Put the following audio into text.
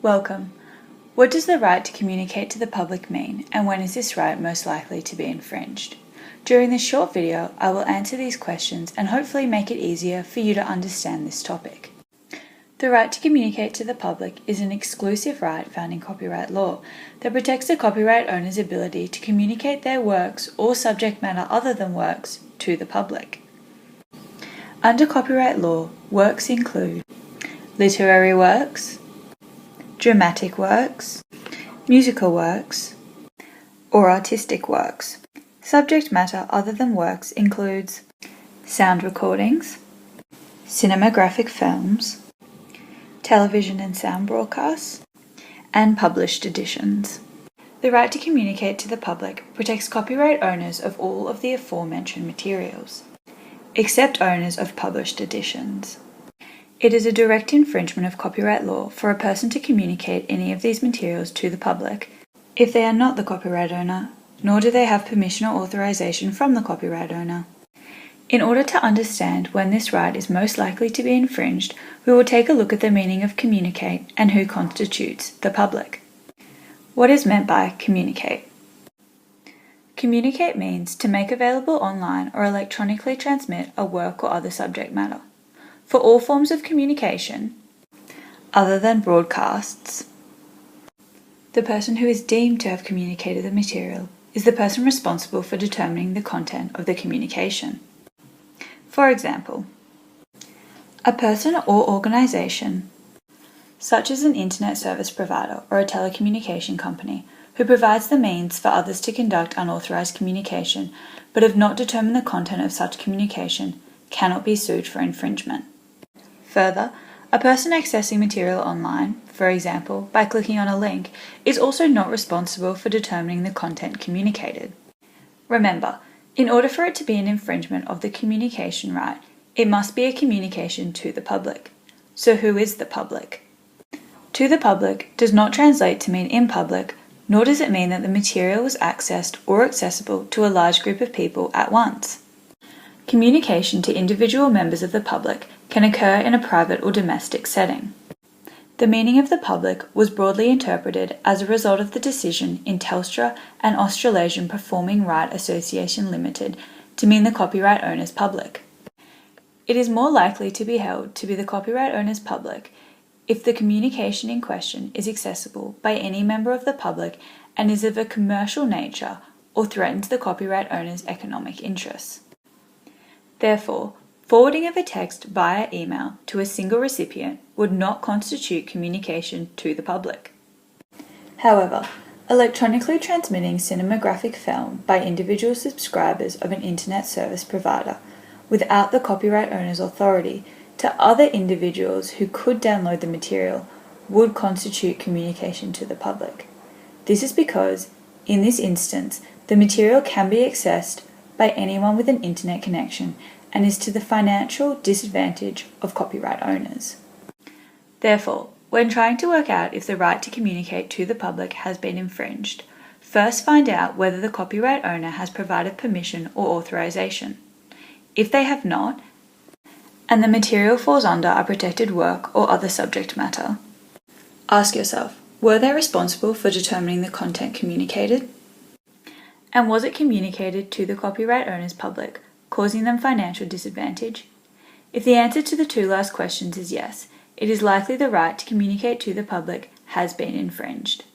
Welcome. What does the right to communicate to the public mean, and when is this right most likely to be infringed? During this short video, I will answer these questions and hopefully make it easier for you to understand this topic. The right to communicate to the public is an exclusive right found in copyright law that protects the copyright owner's ability to communicate their works or subject matter other than works to the public. Under copyright law, works include literary works, dramatic works, musical works, or artistic works. Subject matter other than works includes sound recordings, cinematographic films, television and sound broadcasts, and published editions. The right to communicate to the public protects copyright owners of all of the aforementioned materials, except owners of published editions. It is a direct infringement of copyright law for a person to communicate any of these materials to the public if they are not the copyright owner, nor do they have permission or authorization from the copyright owner. In order to understand when this right is most likely to be infringed, we will take a look at the meaning of communicate and who constitutes the public. What is meant by communicate? Communicate means to make available online or electronically transmit a work or other subject matter. For all forms of communication, other than broadcasts, the person who is deemed to have communicated the material is the person responsible for determining the content of the communication. For example, a person or organization, such as an internet service provider or a telecommunication company, who provides the means for others to conduct unauthorized communication but have not determined the content of such communication, cannot be sued for infringement. Further, a person accessing material online, for example, by clicking on a link, is also not responsible for determining the content communicated. Remember, in order for it to be an infringement of the communication right, it must be a communication to the public. So who is the public? To the public does not translate to mean in public, nor does it mean that the material was accessed or accessible to a large group of people at once. Communication to individual members of the public can occur in a private or domestic setting. The meaning of the public was broadly interpreted as a result of the decision in Telstra and Australasian Performing Right Association Limited to mean the copyright owner's public. It is more likely to be held to be the copyright owner's public if the communication in question is accessible by any member of the public and is of a commercial nature or threatens the copyright owner's economic interests. Therefore, forwarding of a text via email to a single recipient would not constitute communication to the public. However, electronically transmitting cinematographic film by individual subscribers of an internet service provider without the copyright owner's authority to other individuals who could download the material would constitute communication to the public. This is because, in this instance, the material can be accessed by anyone with an internet connection and is to the financial disadvantage of copyright owners. Therefore, when trying to work out if the right to communicate to the public has been infringed, first find out whether the copyright owner has provided permission or authorization. If they have not, and the material falls under a protected work or other subject matter, ask yourself, were they responsible for determining the content communicated? And was it communicated to the copyright owner's public, causing them financial disadvantage? If the answer to the two last questions is yes, it is likely the right to communicate to the public has been infringed.